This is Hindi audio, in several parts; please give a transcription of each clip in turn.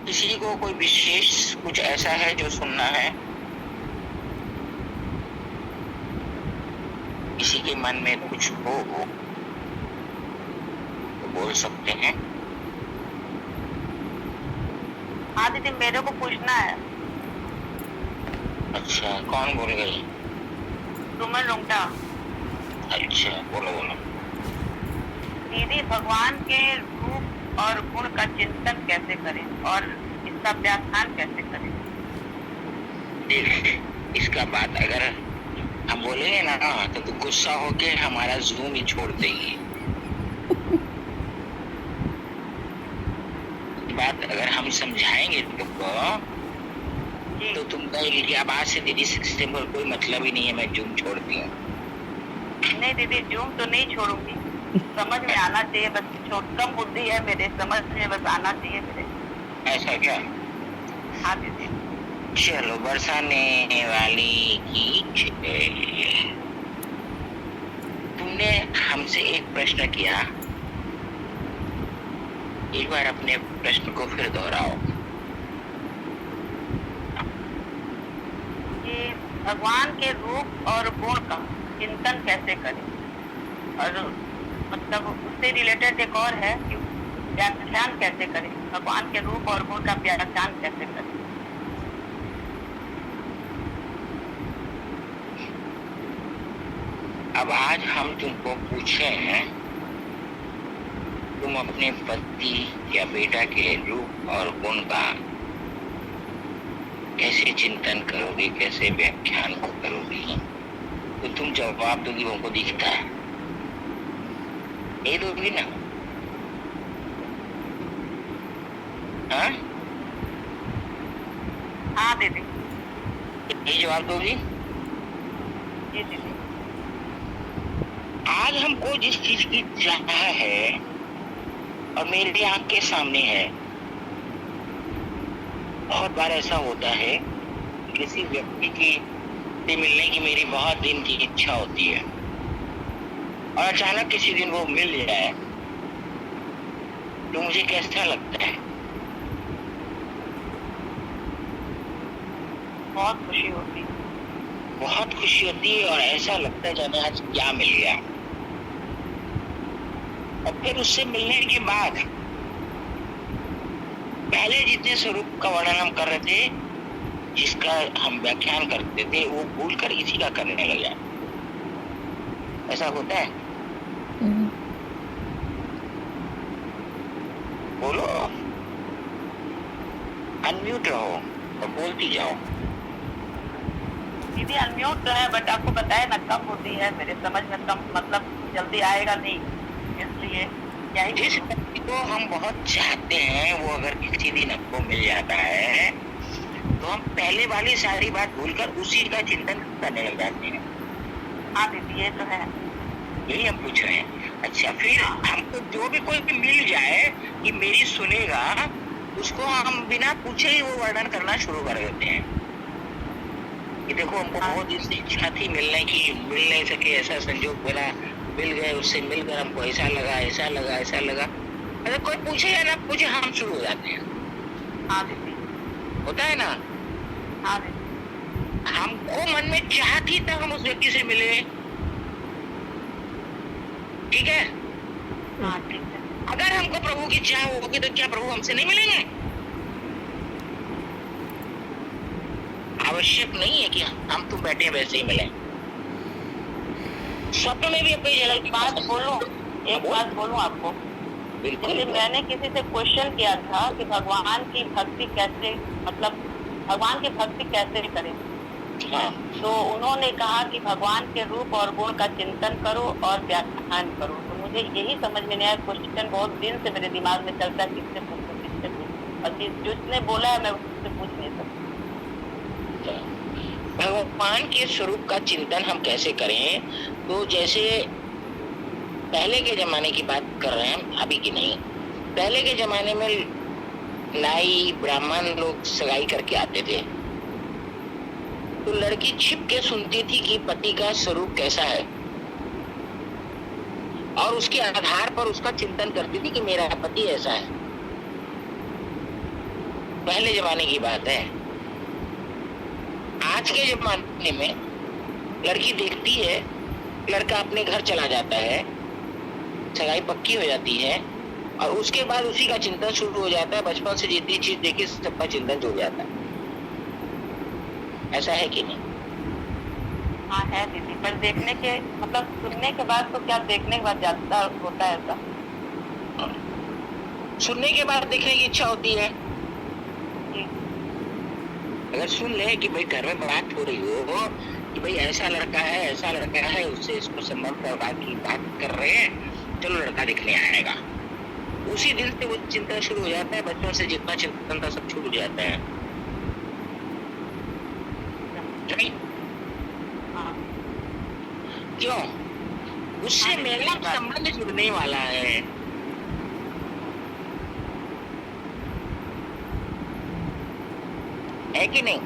किसी को कोई विशेष कुछ ऐसा है जो सुनना है? किसी के मन में कुछ हो तो बोल सकते हैं। हाँ दीदी, मेरे को पूछना है। अच्छा, कौन बोल गई? सुमन रुंगटा। अच्छा, बोलो बोलो। दीदी, भगवान के रूप और गुण का चिंतन कैसे करें और इसका व्याख्यान कैसे करें? देख, इसका बात अगर हम बोलेंगे ना तो तू गुस्सा होके हमारा जूम ही छोड़ देगी। बात अगर हम समझाएंगे तुमको जी। तो तुम कहेगी कि अब आज से दीदी से कोई मतलब ही नहीं है, मैं जूम छोड़ती हूँ। नहीं दीदी, जूम तो नहीं छोड़ूंगी। समझ में आना चाहिए बस, कम बुद्धि है मेरे, समझ में बस आना चाहिए मेरे। ऐसा क्या? हाँ दीदी। चलो, बरसाने वाली की तुमने हमसे एक प्रश्न किया, एक बार अपने प्रश्न को फिर दोहराओ। कि भगवान के रूप और गुण का चिंतन कैसे करें, और मतलब उससे रिलेटेड एक और है कि व्याख्यान कैसे करें, भगवान के रूप और गुण का व्याख्यान कैसे करें। अब आज हम तुमको पूछे हैं, तुम अपने पति या बेटा के रूप और गुण का कैसे चिंतन करोगी, कैसे व्याख्यान करोगी, तो तुम जवाब दोगी हमको दिखता है, ये दोगी ना? हाँ हाँ दीदी। ये जवाब दोगी? जी दीदी। आज हमको जिस चीज की चाह है और मेरी आंख के सामने है, बहुत बार ऐसा होता है किसी व्यक्ति की से मिलने की मेरी बहुत दिन की इच्छा होती है और अचानक किसी दिन वो मिल जाए तो मुझे कैसा लगता है? बहुत खुशी होती है। बहुत खुशी होती है और ऐसा लगता है जाने आज क्या मिल गया। और फिर उससे मिलने के बाद पहले जितने स्वरूप का वर्णन हम कर रहे थे, जिसका हम व्याख्यान करते थे, वो भूलकर इसी का करने लग जाए। ऐसा होता है? बोलो, अनम्यूट रहो और बोलती जाओ। दीदी अनम्यूट तो है, बट आपको बताया ना, कम बुद्धि है मेरे, समझ में कम, मतलब जल्दी आएगा नहीं, इसलिए यही। जिस व्यक्ति को हम बहुत चाहते हैं वो अगर किसी दिन हमको मिल जाता है तो हम पहले वाली सारी बात भूलकर उसी का चिंतन करने लग जाते हैं। हाँ दीदी, ये तो है। यही हम पूछ रहे हैं। अच्छा, फिर हमको जो भी कोई मिल जाए कि मेरी सुनेगा, उसको हम बिना पूछे ही वो वर्णन करना शुरू कर देते हैं कि देखो हमको बहुत इससे इच्छा थी मिलने की, मिल नहीं सके, ऐसा संजोग बना, मिल गए, उससे मिलकर हमको ऐसा लगा, ऐसा लगा, ऐसा लगा। अगर कोई पूछे या ना पूछे हम शुरू हो जाते हैं। हाँ दीदी। होता है ना? हाँ दीदी। हमको मन में चाह थी तब हम उस व्यक्ति से मिले, ठीक है? हाँ ठीक है। अगर हमको प्रभु की चाह होगी तो क्या प्रभु हमसे नहीं मिलेंगे? आवश्यक नहीं है कि हम तुम बैठे वैसे ही मिले। स्वप्न में भी अपनी एक बात बोलूं, एक बात बोलूं आपको। जैसे मैंने किसी से क्वेश्चन किया था कि भगवान की भक्ति कैसे, मतलब भगवान की भक्ति कैसे करें, हाँ। तो उन्होंने कहा कि भगवान के रूप और गुण का चिंतन करो और व्याख्यान करो। तो मुझे यही समझ में नहीं आया, क्वेश्चन बहुत दिन से मेरे दिमाग में चलता है, किससे पूछूं किससे पूछूं, और जिसने बोला है मैं उससे पूछ नहीं सकती। भगवान के स्वरूप का चिंतन हम कैसे करें? तो जैसे पहले के जमाने की बात कर रहे हैं, अभी की नहीं। पहले के जमाने में नाई ब्राह्मण लोग सगाई करके आते थे तो लड़की छिप के सुनती थी कि पति का स्वरूप कैसा है और उसके आधार पर उसका चिंतन करती थी कि मेरा पति ऐसा है। पहले जमाने की बात है। आज के जमाने में लड़की देखती है, लड़का अपने घर चला जाता है, सगाई पक्की हो जाती है और उसके बाद उसी का चिंतन शुरू हो जाता है। बचपन से जितनी चीज देखी सबका चिंतन जुड़ जाता है। ऐसा है कि नहीं? हाँ है दीदी, पर देखने के मतलब सुनने के बाद तो क्या, देखने के बाद ज्यादा होता है ऐसा। सुनने के बाद देखने की इच्छा होती है। जी। अगर सुन ले कि भाई घर में बात हो रही हो कि भाई ऐसा लड़का है, ऐसा लड़का है, उससे इसको संबंध करवा की बात कर रहे हैं, चलो लड़का दिखने आएगा, उसी दिन से वो चिंता शुरू हो जाता है। बचपन से जितना चिंतन था सब छूट जाता है। नहीं? हाँ। क्यों? उससे मेरा संबंध जुड़ने वाला है कि नहीं?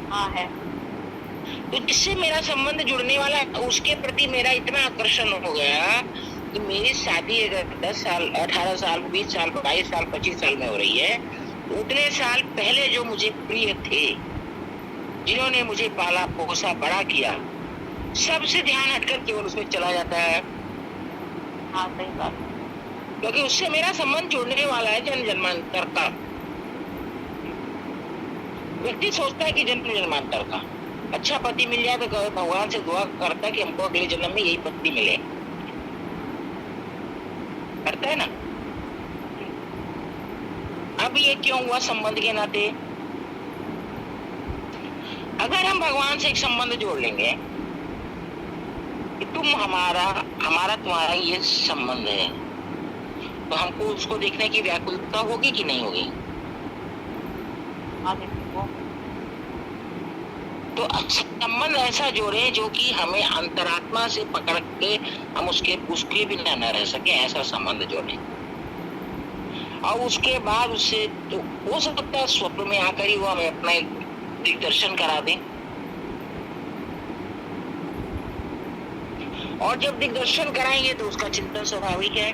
हाँ है। तो जिससे मेरा संबंध जुड़ने वाला है उसके प्रति मेरा इतना आकर्षण हो गया कि मेरी शादी अगर 10 साल, 18 साल, 20 साल, 22 साल, 25 साल में हो रही है, तो उतने साल पहले जो मुझे प्रिय थे, जिन्होंने मुझे पाला पोसा बड़ा किया, सबसे ध्यान हटकर केवल उसमें चला जाता है। हाँ सही बात। क्योंकि उससे मेरा संबंध जुड़ने वाला है जन्म जन्मांतर का। व्यक्ति सोचता है कि जन्म जन्मांतर का अच्छा पति मिल जाए तो भगवान से दुआ करता है कि हमको अगले जन्म में यही पति मिले, करता है ना। अब ये क्यों हुआ? संबंध के नाते। अगर हम भगवान से एक संबंध जोड़ लेंगे कि तुम हमारा तुम्हारा ये संबंध है, तो हमको उसको देखने की व्याकुलता होगी कि नहीं होगी? हाँ दीदी वो। तो संबंध ऐसा जोड़े जो कि हमें अंतरात्मा से पकड़ के हम उसके बिना न रह सके, ऐसा संबंध जोड़े। और उसके बाद उससे तो हो सकता है स्वप्न में आकर ही वो हमें अपना एक दिग्दर्शन करा दे। और जब दिग्दर्शन कराएंगे तो उसका चिंतन स्वाभाविक है।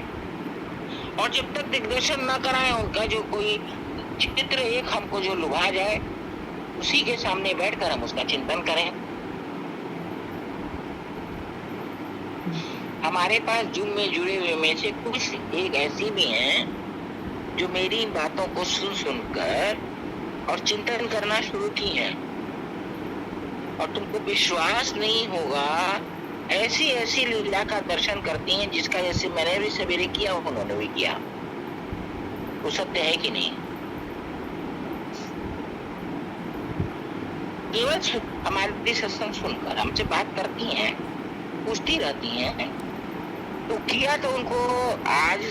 और जब तक दिग्दर्शन न कराए, उनका जो कोई चित्र एक हमको जो लुभा जाए, उसी के सामने बैठकर हम उसका चिंतन करें। हमारे पास जूम में जुड़े हुए में से कुछ एक ऐसी भी हैं जो मेरी इन बातों को सुन सुनकर और चिंतन करना शुरू की हैं, और तुमको विश्वास नहीं होगा, ऐसी ऐसी लीला का दर्शन करती हैं जिसका जैसे मैंने भी सवेरे किया उन्होंने भी किया। वो सत्य है कि नहीं? केवल हमारी सत्संग सुनकर हमसे बात करती हैं, पूछती रहती हैं, तो किया तो उनको आज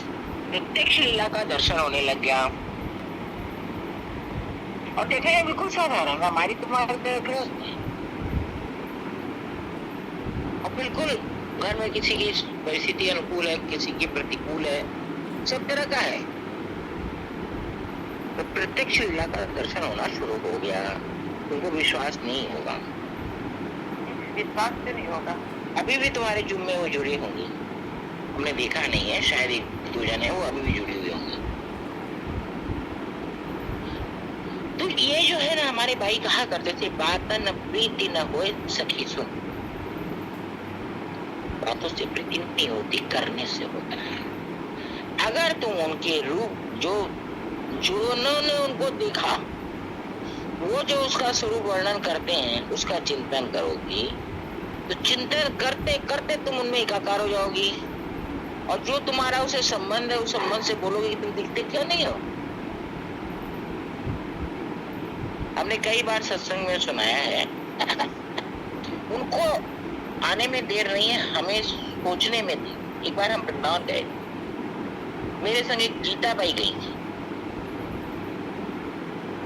प्रत्यक्ष लीला का दर्शन होने लग गया। और देखा है बिल्कुल साधारण हमारी तुम्हारी और बिल्कुल घर में किसी की परिस्थिति अनुकूल है, किसी की प्रतिकूल है, सब तरह का है। तो प्रत्यक्ष लीला का दर्शन होना शुरू हो गया। तुमको विश्वास नहीं होगा, विश्वास से नहीं होगा। अभी भी तुम्हारे जुम्मे में वो जुड़ी होंगी, हमने देखा नहीं है, शायद एक दो जने वो अभी भी जुड़ी हुई होंगी। तो ये जो है ना, हमारे भाई कहा करते थे, बात न प्रीति न होए सखी सुन। बातों से प्रीति नहीं होती, करने से होता है। अगर तुम उनके रूप जो उन्होंने उनको देखा, वो जो उसका स्वरूप वर्णन करते हैं, उसका चिंतन करोगी, तो चिंतन करते करते तुम उनमें एकाकार हो जाओगी। और जो तुम्हारा उसे संबंध है, उस संबंध से बोलोगे कि तुम दिखते क्यों नहीं हो। हमने कई बार सत्संग में सुनाया है उनको आने में देर नहीं है, हमें सोचने में थी। एक बार हम वृंदावन गए, मेरे संग एक गीता बाई गई थी।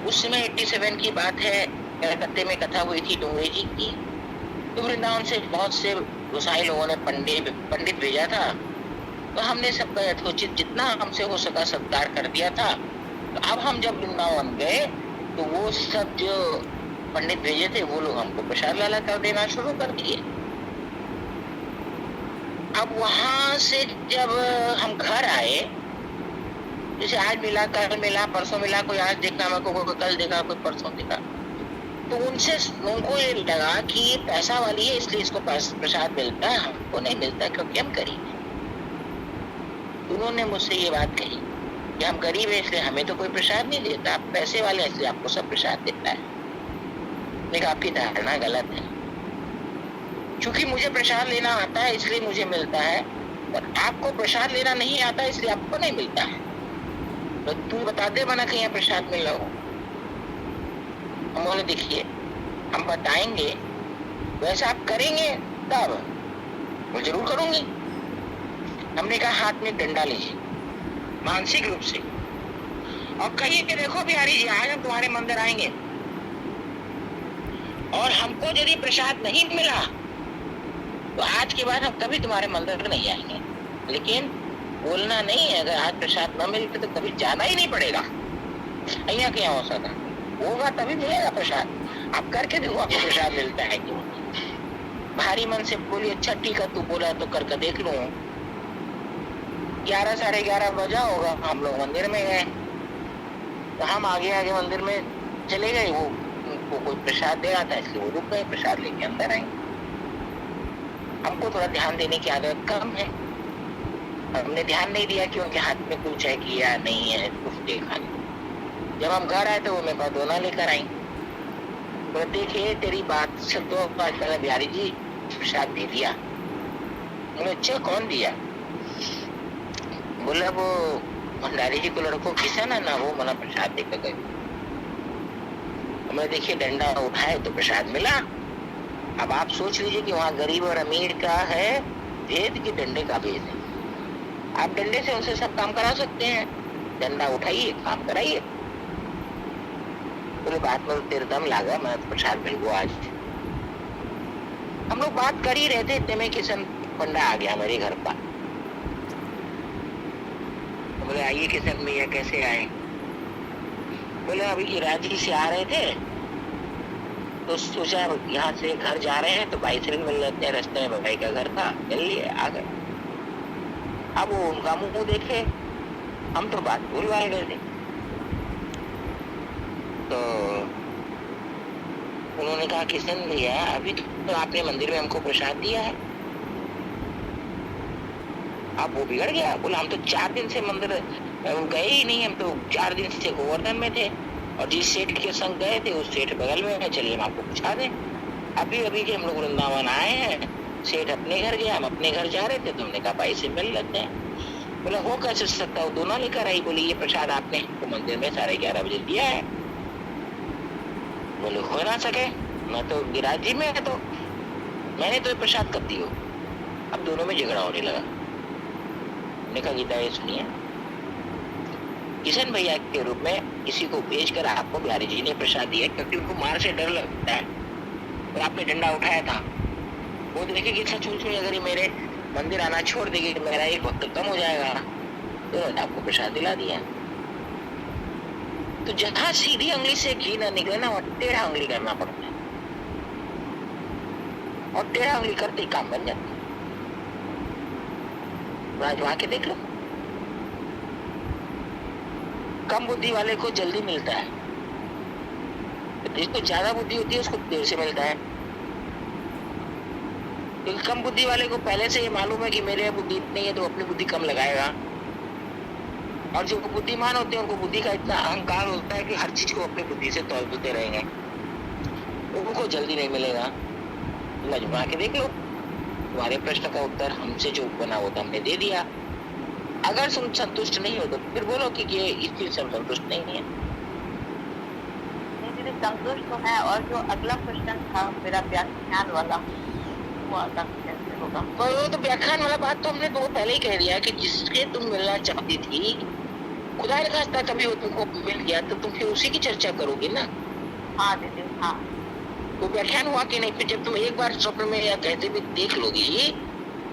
उस समय 87 की बात है, कलकत्ते में कथा हुई थी डोंगरे जी की। तो वृंदावन से बहुत से गोसाई लोगों ने पंडित भेजा था, तो हमने सबका यथोचित जितना हमसे हो सका सत्कार कर दिया था। तो अब हम जब वृंदावन गए तो वो सब जो पंडित भेजे थे वो लोग हमको प्रसाद लाला कर देना शुरू कर दिए। अब वहां से जब हम घर आए जैसे आज मिला, कल मिला, परसों मिला, कोई आज देखा मेरे को, कोई कल देखा, कोई परसों देखा, तो उनको ये लगा कि ये पैसा वाली है इसलिए इसको प्रसाद मिलता है, हमको नहीं मिलता क्योंकि हम गरीब हैं। उन्होंने मुझसे ये बात कही कि हम गरीब है इसलिए हमें तो कोई प्रसाद नहीं देता, आप पैसे वाले हैं इसलिए आपको सब प्रसाद देता है। लेकिन आपकी धारणा गलत है। क्योंकि मुझे प्रसाद लेना आता है इसलिए मुझे मिलता है, और आपको प्रसाद लेना नहीं आता इसलिए आपको नहीं मिलता है। तो तू बता दे बना कहीं प्रसाद मिल रहा हो। हम बोले देखिए हम बताएंगे, वैसा आप करेंगे तब? वो जरूर करूंगी। हमने कहा हाथ में डंडा लीजिए मानसिक रूप से और कहिए कि देखो बिहारी जी आज हम तुम्हारे मंदिर आएंगे और हमको यदि प्रसाद नहीं मिला तो आज के बाद हम कभी तुम्हारे मंदिर नहीं आएंगे। लेकिन बोलना नहीं है, अगर आज प्रसाद न मिलते तो कभी जाना ही नहीं पड़ेगा। अहिया क्या हो सकता होगा तभी मिलेगा प्रसाद। आप करके देखो आपको प्रसाद मिलता है क्यों। भारी मन से बोली अच्छा ठीक है तू बोला तो करके देख लूं। 11 साढ़े 11 बजा होगा, हम लोग मंदिर में गए तो हम आगे आगे मंदिर में चले गए। वो उनको कोई प्रसाद दे रहा था इसलिए वो रुक गए, प्रसाद लेके अंदर आए। हमको थोड़ा ध्यान देने की आदत कम है, हमने ध्यान नहीं दिया कि उनके हाथ में कुछ है कि या नहीं है, कुछ देखा नहीं। जब हम घर आए तो वो मेरे पास दोना लेकर आई, तो देखिए तेरी बात से तो आज मैंने बिहारी जी प्रसाद दे दिया। बोले अच्छा कौन दिया? बोला वो भंडारी जी को लड़कों किसान है ना, वो मना प्रसाद देकर गए। मैं देखिए डंडा उठाए तो प्रसाद मिला। अब आप सोच लीजिए कि वहाँ गरीब और अमीर का है भेद कि डंडे का भेद है। आप डंडे से उनसे सब काम करा सकते हैं, डंडा उठाइए काम कराइए। पूरी बात में तेरे दम लागा, मैं प्रसाद भेजो आज। हम लोग बात कर ही रहे थे इतने में किशन पंडा आ गया मेरे घर पर। तो बोले आइए किशन भैया कैसे आए? बोले अभी रांची से आ रहे थे तो सोचा यहाँ से घर जा रहे हैं तो भाई से मिल लेते हैं, रास्ते में भाई का घर था, मिल लिए आ गए। अब वो उनका मुंह देखे, हम तो बात भूलवा गए थे। तो उन्होंने कहा किशन भैया अभी तो आपने मंदिर में हमको प्रसाद दिया है। अब वो बिगड़ गया, बोला हम तो 4 दिन से मंदिर गए ही नहीं, हम तो 4 दिन से गोवर्धन में थे और जिस सेठ के संग गए थे उस सेठ बगल में है, चलिए हम आपको पूछा दें। अभी अभी के हम लोग वृंदावन आए हैं, सेठ अपने घर गया, हम अपने घर जा रहे थे तो हमने कहा भाई से मिल लेते हैं। बोला हो कैसे सकता हो, दोनों लेकर आई। बोली ये प्रसाद आपने हमको मंदिर में 11:30 बजे दिया है। बोले हो ना सके, मैं तो गिराज जी में है तो मैंने तो प्रसाद कब दी हो। अब दोनों में झगड़ा होने लगा। मैंने कहा गीता ये सुनिए, किशन भैया के रूप में किसी को भेजकर आपको बिहारी जी ने प्रसाद दिया क्योंकि उनको मार से डर लगता है और आपने डंडा उठाया था। वो देखेगी सच मुच में अगर ये मेरे मंदिर आना छोड़ देगी तो मेरा एक वक्त कम हो जाएगा, तो उन्होंने आपको प्रसाद दिला दिया। तो जहाँ सीधी उंगली से घी ना निकले ना, वहाँ टेढ़ा उंगली करना पड़ता है और टेढ़ा उंगली करते ही काम बन जाता है। वहां के देख लो, कम बुद्धि वाले को जल्दी मिलता है, जिसको ज्यादा बुद्धि होती है उसको देर से मिलता है। क्योंकि कम बुद्धि वाले को पहले से ये मालूम है कि मेरे बुद्धि नहीं है तो अपनी बुद्धि कम लगाएगा, और जो बुद्धिमान होते हैं उनको बुद्धि का इतना अहंकार होता है कि हर चीज को अपनी बुद्धि से तोलते रहेंगे, उनको जल्दी नहीं मिलेगा। मजबूर के देख लो, तुम्हारे प्रश्न का उत्तर हमसे जो बना वो तो हमने दे दिया। अगर तुम संतुष्ट नहीं हो तो फिर बोलो कि ये इस चीज से हम संतुष्ट नहीं है। दीदी संतुष्ट तो है, और जो अगला क्वेश्चन था मेरा व्याख्यान वाला वो आता कैसे होगा? वो तो व्याख्यान वाला बात तो हमने तो पहले ही कह दिया कि जिसके तुम मिलना चाहती थी, खुदा ने खास्ता कभी वो तुमको मिल गया तो तुम फिर उसी की चर्चा करोगी ना। हाँ दीदी हाँ। वो व्याख्यान हुआ कि नहीं? फिर जब तुम एक बार स्वप्न में या कहते भी देख लोगी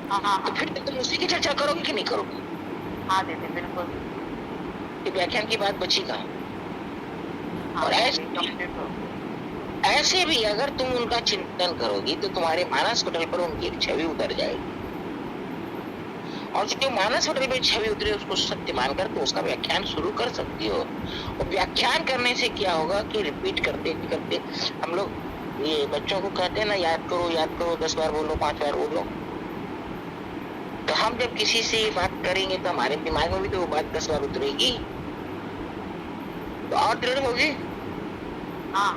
तो फिर तुम उसी की चर्चा करोगी कि नहीं करोगी? हाँ दीदी बिल्कुल। ये व्याख्यान की बात बची कहाँ? हाँ, और ऐसे भी अगर तुम उनका चिंतन करोगी तो तुम्हारे मानस पटल पर उनकी एक छवि उतर जाएगी और जो मानस पटल में छवि उतरे उसको सत्य मानकर तो उसका व्याख्यान शुरू कर सकती हो। और व्याख्यान करने से क्या होगा कि रिपीट करते करते हम लोग ये बच्चों को कहते हैं ना, याद करो 10 बार बोलो, 5 बार बोलो। तो हम जब किसी से ये बात करेंगे तो हमारे दिमाग में भी तो वो बात 10 बार उतरेगी, तो और दृढ़ होगी। हाँ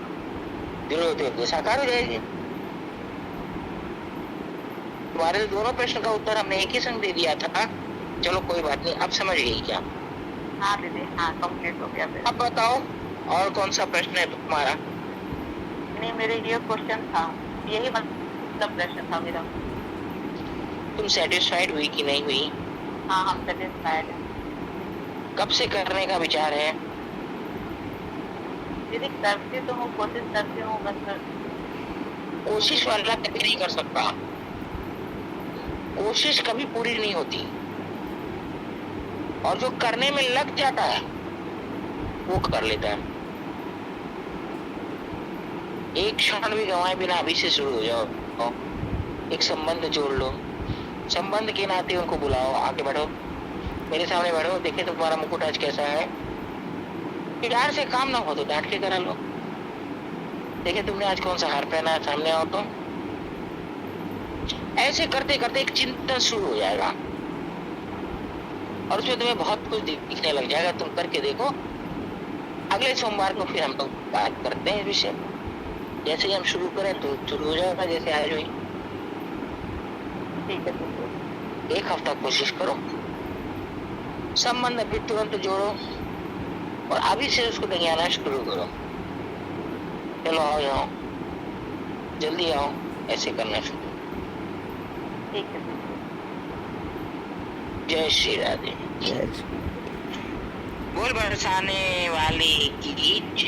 दृढ़ होते होते साकार हो जाएगी। तुम्हारे दोनों प्रश्न का उत्तर हमने एक ही संग दे दिया था। चलो कोई बात नहीं, अब समझ गई क्या? हाँ दीदी, हाँ कंप्लीट हो गया मेरा। अब बताओ और कौन सा प्रश्न है तुम्हारा? नहीं, मेरे ये क्वेश्चन था, यही मतलब प्रश्न था मेरा। तुम सेटिस्फाइड हुई कि नहीं हुई? हाँ हम सेटिस्फाइड हैं। कब से करने का विचार है? दीदी करती तो हूँ, कोशिश करती हूँ, बस कोशिश वाला कभी नहीं कर सकता। कोशिश कभी पूरी नहीं होती, और जो करने में लग जाता है वो कर लेता है। एक क्षण भी गंवाए बिना अभी से शुरू हो जाओ। एक संबंध जोड़ लो, संबंध के नाते उनको बुलाओ, आगे बढ़ो, मेरे सामने बढ़ो, देखे तो तुम्हारा मुकुट आज कैसा है। प्यार से काम ना हो तो डांट के करा लो, देखे तुमने आज कौन सा हार पहना है, सामने आओ तो। ऐसे करते करते एक चिंतन शुरू हो जाएगा और उसमें तुम्हें बहुत कुछ दिखने लग जाएगा। तुम करके देखो। अगले सोमवार को फिर हम लोग बात करते हैं इस विषय। जैसे ही हम शुरू करें तो शुरू हो जाएगा, जैसे आज हुई। ठीक है। एक हफ्ता कोशिश करो, संबंध अभी तुरंत जोड़ो और अभी से उसको दंगियाना शुरू करो। चलो आओ, जाओ जल्दी आओ, ऐसे करना शुरू। ठीक है। जय श्री राधे। बोल बरसाने वाली की जय।